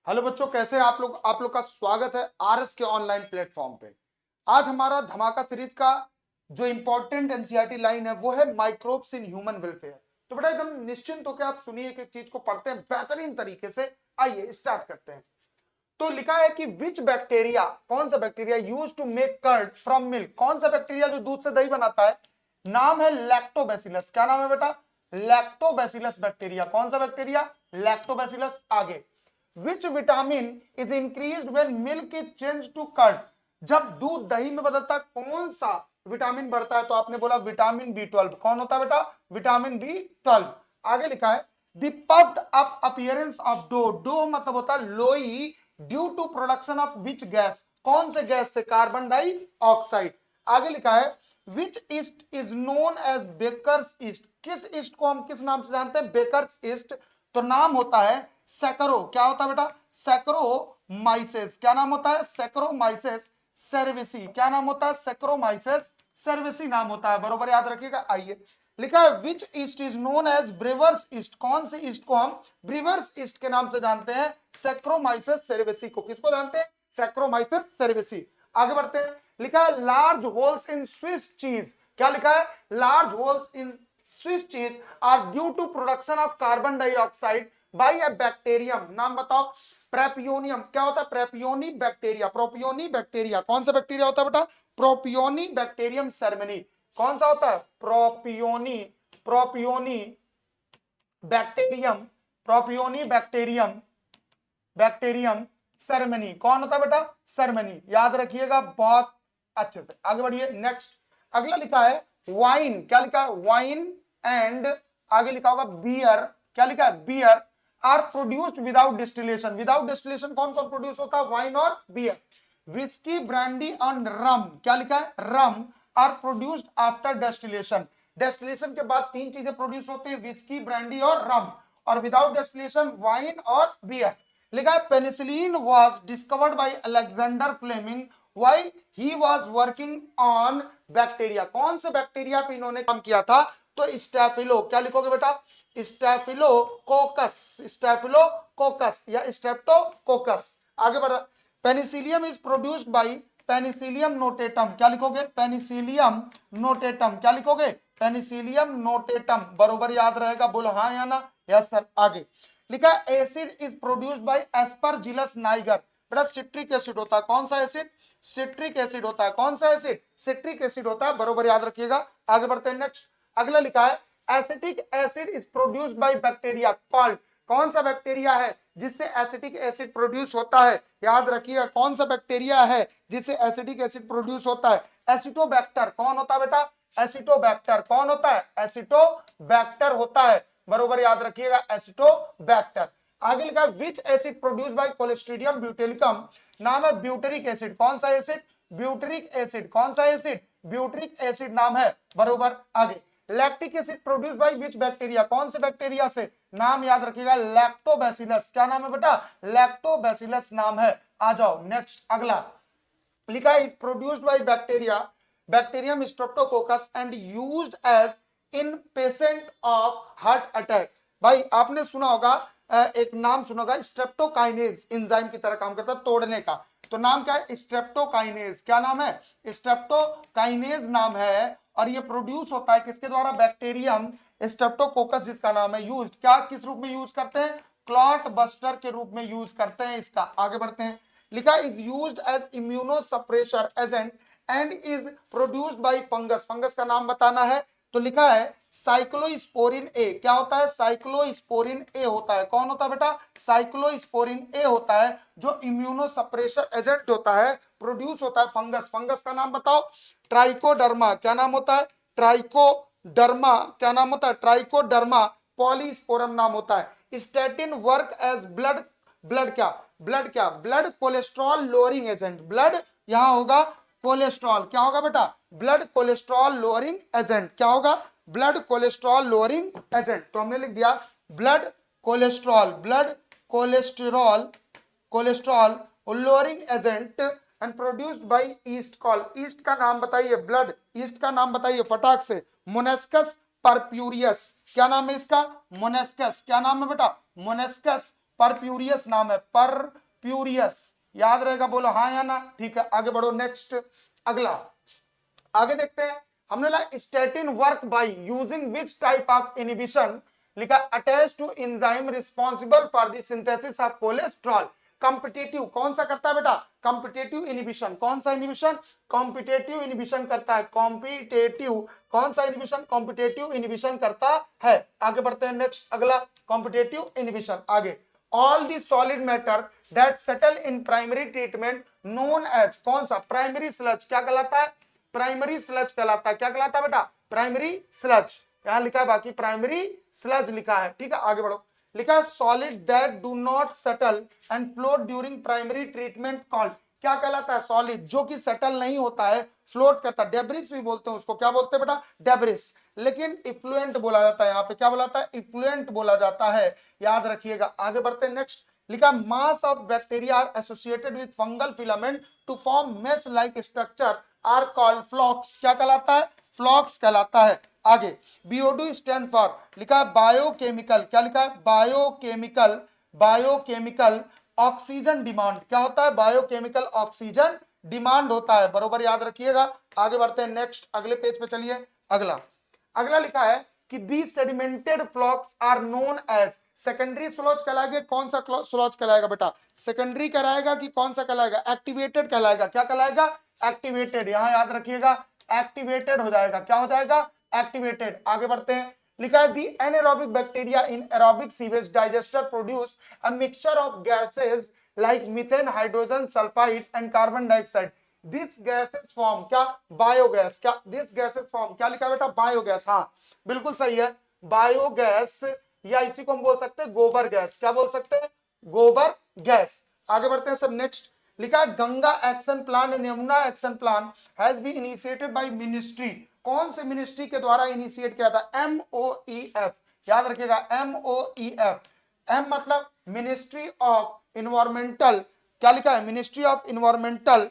Hello बच्चों, कैसे हैं आप लोग। आप लोग का स्वागत है आरएस के ऑनलाइन प्लेटफॉर्म पे। आज हमारा धमाका सीरीज का जो इंपॉर्टेंट एनसीईआरटी लाइन है वो है माइक्रोब्स इन ह्यूमन वेलफेयर। तो बेटा एकदम निश्चिंत होकर आप सुनिए, एक चीज को पढ़ते हैं बेहतरीन तरीके से। आइए स्टार्ट करते हैं। तो लिखा है कि विच बैक्टीरिया, कौन सा bacteria use to make curd from milk, कौन सा बैक्टीरिया जो दूध से दही बनाता है। नाम है लैक्टोबैसिलस। क्या नाम है बेटा? Lactobacillus bacteria. कौन सा बैक्टीरिया? लैक्टोबैसिलस। आगे, which vitamin is increased when milk is change to curd, जब दूध दही में बदलता कौन सा विटामिन बढ़ता है? तो आपने बोला विटामिन B12। कौन होता है बेटा? Vitamin B12। आगे लिखा है the puffed up appearance of dough, dough मतलब होता है लोई, due to production of which gas, कौन से गैस से? Carbon dioxide. आगे लिखा है which yeast is known as baker's yeast, किस ईस्ट को हम किस नाम से जानते हैं? Baker's yeast. तो नाम होता है सैकरो। क्या होता है बेटा? सैकरोमाइसेस। क्या नाम होता है? सैकरोमाइसेस सर्विसी। क्या नाम होता है? सैकरोमाइसेस सर्विसी नाम होता है। बरोबर याद रखिएगा। आइए, लिखा है which yeast is known as brewer's yeast, कौन से ईस्ट को हम ब्रेवर्स ईस्ट के नाम से जानते हैं? सैक्रोमाइसेस सेरेवेसी को। किसको जानते हैं? सैक्रोमाइसेस सेरेवेसी। आगे बढ़ते हैं। लिखा है लार्ज होल्स इन स्विस चीज। क्या लिखा है? Large holes in Swiss cheese are due to production of carbon dioxide by a bacterium. नाम बताओ। प्रेपियोनियम। क्या होता है? Propioni bacteria. Propioni bacteria. कौन सा बैक्टीरिया होता है बेटा? Propioni bacterium shermanii. कौन सा होता है? Propioni, propioni bacterium, propioni bacterium, bacterium shermanii. कौन होता है बेटा? सेरेमनी। याद रखिएगा बहुत अच्छे से। आगे बढ़िए। नेक्स्ट, अगला लिखा है वाइन। क्या लिखा है? वाइन एंड आगे लिखा होगा बियर। क्या लिखा है? Beer are produced without distillation. Without distillation कौन कौन प्रोड्यूस होता है? वाइन और beer. Whisky, brandy and rum. क्या लिखा है? Rum are produced after distillation. Distillation के बाद तीन चीजें प्रोड्यूस होती है, विस्की, ब्रांडी और रम। और विदाउट डेस्टिलेशन वाइन और बियर। लिखा है penicillin was discovered by Alexander Fleming while he was working on bacteria. कौन से बैक्टीरिया पे इन्होंने काम किया था? तो स्टैफिलो। क्या लिखोगे बेटा? स्टैफिलोकोकस, स्टैफिलोकोकस या स्ट्रेप्टोकोकस। आगे बढ़ा। Penicillium is produced bye Penicillium notatum. क्या लिखोगे? Penicillium notatum. क्या लिखोगे? Penicillium notatum. बरोबर याद रहेगा। बोलो हाँ या ना? Yes sir. आगे लिखा acid is produced bye Aspergillus Niger. बेटा सिट्रिक एसिड होता है। कौन सा एसिड? सिट्रिक एसिड होता है। कौन सा एसिड? सिट्रिक एसिड होता है। बरोबर याद रखिएगा। आगे बढ़ते हैं। नेक्स्ट, अगला लिखा है acetic acid is produced by bacteria called. कौन सा बैक्टीरिया है जिससे एसिटिक एसिड प्रोड्यूस होता है? याद रखिएगा कौन सा बैक्टीरिया है जिससे एसिटिक एसिड प्रोड्यूस होता है? एसिटोबैक्टर। कौन होता है बेटा? एसिटोबैक्टर। कौन होता है? एसिटोबैक्टर होता है। बरोबर याद रखिएगा, एसिटोबैक्टर। आगे लिखा विच एसिड प्रोड्यूस बाय कोलेस्ट्रिडियम ब्यूटेलिकम। नाम है ब्यूटेरिक एसिड। कौन सा एसिड? Butyric acid. कौन सा एसिड? ब्यूटेरिक एसिड नाम है। बरोबर। आगे, lactic acid produce by which bacteria, कौन से बैक्टीरिया से? नाम याद रखिएगा लैक्टोबैसिलस। क्या नाम है बेटा? लैक्टोबैसिलस नाम है। आ जाओ नेक्स्ट, अगला लिखा है is produced by bacteria bacterium streptococcus and used as in patient of heart attack. भाई आपने सुना होगा, एक नाम सुना होगा स्ट्रेप्टोकाइनेज, एंजाइम की तरह काम करता है तोड़ने का। तो नाम क्या है? स्ट्रेप्टोकाइनेज। क्या नाम है? स्ट्रेप्टोकाइनेज नाम है। और ये प्रोड्यूस होता है किसके द्वारा? बैक्टीरियम स्ट्रेप्टोकोकस जिसका नाम है। यूज क्या, किस रूप में यूज करते हैं? क्लॉट बस्टर के रूप में यूज करते हैं इसका। आगे बढ़ते हैं। लिखा is used as immunosuppressor agent and is produced by fungus. Fungus का नाम बताना है। तो लिखा है साइक्लोस्पोरिन ए। क्या होता है? साइक्लोस्पोरिन ए होता है। कौन होता है बेटा? साइक्लोस्पोरिन ए होता है जो इम्यूनोसप्रेशर एजेंट होता है, प्रोड्यूस होता है फंगस। फंगस का नाम बताओ। ट्राइकोडर्मा। क्या नाम होता है? ट्राइकोडर्मा। क्या नाम होता है? ट्राइकोडर्मा पॉलीस्पोरम नाम होता है। Statin work as blood, blood क्या? ब्लड क्या? Blood cholesterol lowering agent. Blood यहां होगा कोलेस्ट्रॉल। क्या होगा बेटा? Blood cholesterol lowering agent. क्या होगा? Blood cholesterol lowering agent. तो हमने लिख दिया blood cholesterol, blood cholesterol, cholesterol lowering agent and produced by yeast call. Yeast का नाम बताइए, ब्लड ईस्ट का नाम बताइए फटाक से। मोनेस्कस परप्यूरियस। क्या नाम है इसका? मोनेस्कस। क्या नाम है बेटा? मोनेस्कस परप्यूरियस नाम है, परप्यूरियस, याद रहेगा, बोलो हाँ या ना। ठीक है, आगे बढ़ो, नेक्स्ट अगला आगे देखते हैं। हमने लिखा statin work by using which type of inhibition, लिखा attach to enzyme responsible for the synthesis of cholesterol. Competitive कौन सा करता है बेटा, कॉम्पिटेटिव इनहिबिशन, कौन सा इनहिबिशन, कॉम्पिटेटिव इनहिबिशन करता है, कॉम्पिटेटिव, कौन सा इनहिबिशन, कॉम्पिटेटिव इनहिबिशन करता है। आगे बढ़ते हैं, नेक्स्ट अगला, कॉम्पिटेटिव इनहिबिशन। आगे all the solid matter that settle in primary treatment known as, कौन सा, प्राइमरी स्लज, क्या कहलाता है, प्राइमरी स्लज कहलाता है, क्या कहलाता है बेटा, प्राइमरी स्लज, यहां लिखा है बाकी प्राइमरी स्लज लिखा है। ठीक है, आगे बढ़ो, लिखा है solid that do not settle and float during primary treatment called, क्या कहलाता है, सॉलिड जो कि सेटल नहीं होता है, फ्लोट करता है, डेब्रिस भी बोलते हैं उसको, क्या बोलते हैं बेटा, डेब्रिस, लेकिन इफ्लुएंट बोला जाता है, यहाँ पे क्या बोला जाता है, इफ्लुएंट बोला जाता है, याद रखिएगा। आगे बढ़ते हैं, नेक्स्ट लिखा mass of bacteria are associated with fungal filament to form mesh like structure are called flocs, क्या कहलाता है, फ्लॉक्स कहलाता है। आगे बीओडी स्टैंड फॉर, लिखा है बायोकेमिकल, क्या लिखा है, बायोकेमिकल, बायोकेमिकल ऑक्सीजन डिमांड, क्या होता है, बायोकेमिकल ऑक्सीजन डिमांड होता है, बरोबर याद रखिएगा। आगे बढ़ते हैं, नेक्स्ट अगले पेज पे चलिए, अगला अगला लिखा है कि these sedimented flocks are known as, secondary slows कहलाएगा, कौन सा स्लोज कहलाएगा बेटा, सेकेंडरी कहलाएगा कि कौन सा कहलाएगा, एक्टिवेटेड कहलाएगा, क्या कहलाएगा, एक्टिवेटेड, यहां याद रखिएगा एक्टिवेटेड हो जाएगा, क्या हो जाएगा, एक्टिवेटेड। आगे बढ़ते हैं, लिखा है the anaerobic bacteria in aerobic sewage digester produce a mixture of gases like methane, hydrogen sulphide and carbon dioxide, this gases form, क्या, बायोगैस, क्या, दिस गैसेस फॉर्म, क्या लिखा बेटा, बायोगैस, हाँ बिल्कुल सही है, बायोगैस, या इसी को हम बोल सकते हैं गोबर गैस, क्या बोल सकते हैं, गोबर गैस। आगे बढ़ते हैं सर, नेक्स्ट लिखा है Ganga action plan and Yamuna action plan has been initiated by ministry, कौन से मिनिस्ट्री के द्वारा इनिशिएट किया था, MOEF, याद रखिएगा MOEF, एम मतलब मिनिस्ट्री ऑफ इन्वायरमेंटल, क्या लिखा है, ministry of environmental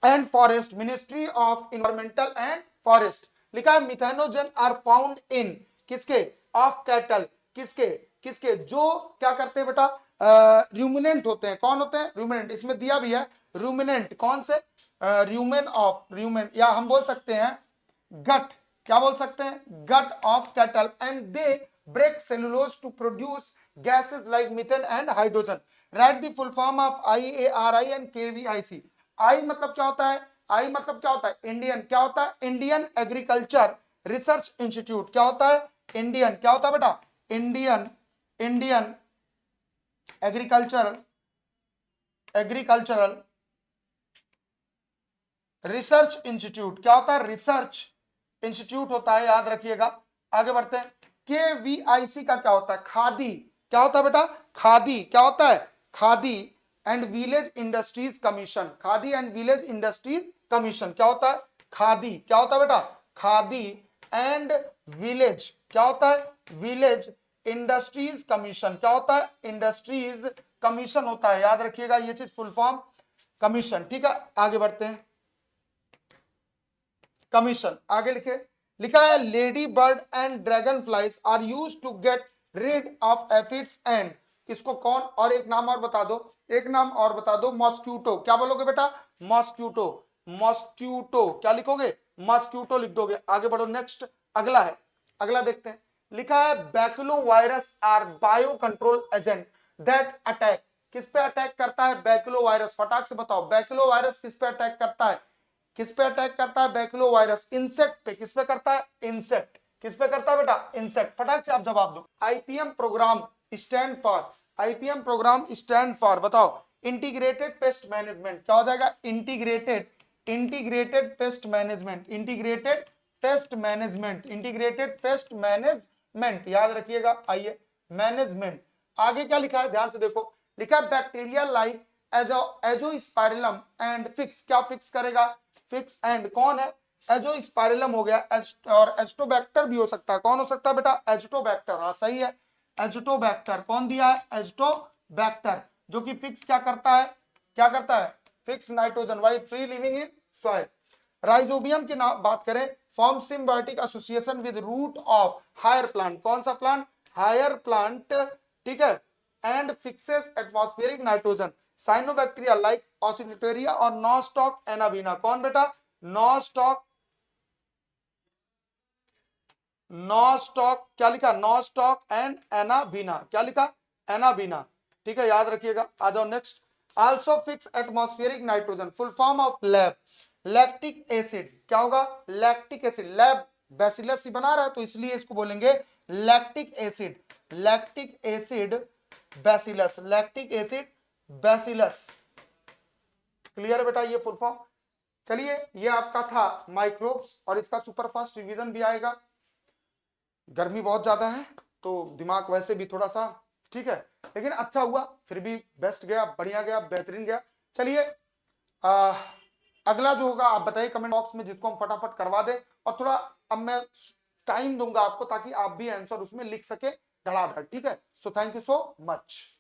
and forest, ministry of environmental and forest. लिखा है मिथेनोजन आर फाउंड इन, किसके, ऑफ कैटल, किसके, किसके, जो क्या करते हैं बेटा, रूमिनेंट होते हैं, कौन होते हैं, रूमिनेंट, इसमें दिया भी है रूमिनेंट, कौन से, र्यूमेन ऑफ, र्यूमेन, या हम बोल सकते हैं गट, क्या बोल सकते हैं, gut of cattle, and they break cellulose to produce gases like methane and hydrogen. Right the full form of IARI and KVIC। I मतलब क्या होता है, आई मतलब क्या होता है, इंडियन, क्या होता है, इंडियन एग्रीकल्चर रिसर्च इंस्टीट्यूट, क्या होता है, इंडियन, क्या होता है बेटा, Indian, Indian agricultural, agricultural research institute, क्या होता है, रिसर्च इंस्टीट्यूट होता है, याद रखिएगा। आगे बढ़ते हैं, KVIC का क्या होता है, खादी, क्या होता है बेटा, खादी, क्या होता है, khadi and village industries commission, khadi and village industries commission, क्या होता है, खादी, क्या होता है बेटा, खादी एंड विलेज, क्या होता है, विलेज इंडस्ट्रीज कमीशन, क्या होता है, इंडस्ट्रीज कमीशन होता है, याद रखिएगा ये चीज, फुल फॉर्म कमीशन। ठीक है, आगे बढ़ते हैं, कमीशन, आगे लिखे, लिखा है lady bird and dragon flies are use to get rid of aphids and, इसको कौन, और एक नाम और बता दो, एक नाम और बता दो, मॉस्क्यूटो, क्या बोलोगे बेटा, मॉस्क्यूटो, मॉस्क्यूटो, क्या लिखोगे, मॉस्क्यूटो लिख दोगे। आगे बढ़ो, नेक्स्ट अगला है, अगला देखते हैं, लिखा है baculovirus are bio control agent that attack, किस पे अटैक करता है, बैकुलोवायरस, फटाक से बताओ, बैकुलोवायरस किस पे अटैक करता है, किस पे अटैक करता है, बैकुलोवायरस, इंसेक्ट पे, किस पे करता है, इंसेक्ट, किस पे करता है बेटा, इंसेक्ट, फटाक से आप जवाब दो। IPM program stand for, IPM program stand for, बताओ, इंटीग्रेटेड पेस्ट मैनेजमेंट, क्या हो जाएगा, integrated, integrated pest management, integrated pest management, integrated pest management, याद रखिएगा। आइए मैनेजमेंट, आगे क्या लिखा है, ध्यान से देखो, लिखा है बैक्टीरिया लाइक एजोस्पाइरलम एंड फिक्स, क्या फिक्स करेगा, फिक्स एंड, कौन है, एजोस्पाइरलम हो गया, और एस्टोबैक्टर भी हो सकता है, कौन हो सकता है बेटा, एस्टोबैक्टर, हाँ सही है, एजोटोबैक्टर, कौन दिया है, एजोटोबैक्टर, जो कि फिक्स क्या करता है, क्या करता है, fix nitrogen while free living in soil. Rhizobium की बात करें, form symbiotic association with root of higher plant, कौन सा प्लांट, हायर प्लांट, ठीक है, and fixes atmospheric nitrogen. Cyanobacteria like Oscillatoria और Nostoc anabina. कौन बेटा? Nostoc क्या लिखा? Nostoc and anabina. क्या लिखा? Anabina. ठीक है, याद रखिएगा। आ जाओ next. Also fix atmospheric nitrogen. Full form of lab. Lactic acid. क्या होगा? Lactic acid. लैब बैसिलस ही बना रहा है तो इसलिए इसको बोलेंगे lactic acid. Lactic acid bacillus. Lactic acid bacillus. Clear है बेटा ये फुल फॉर्म? चलिए, ये आपका था माइक्रोब्स और इसका सुपरफास्ट रिवीजन भी आएगा। गर्मी बहुत ज्यादा है तो दिमाग वैसे भी थोड़ा सा ठीक है, लेकिन अच्छा हुआ, फिर भी बेस्ट गया, बढ़िया गया, बेहतरीन गया। चलिए अगला जो होगा आप बताइए कमेंट बॉक्स में, जिसको हम फटाफट करवा दें। और थोड़ा अब मैं टाइम दूंगा आपको ताकि आप भी आंसर उसमें लिख सके धड़ाधड़। ठीक है, so thank you so much.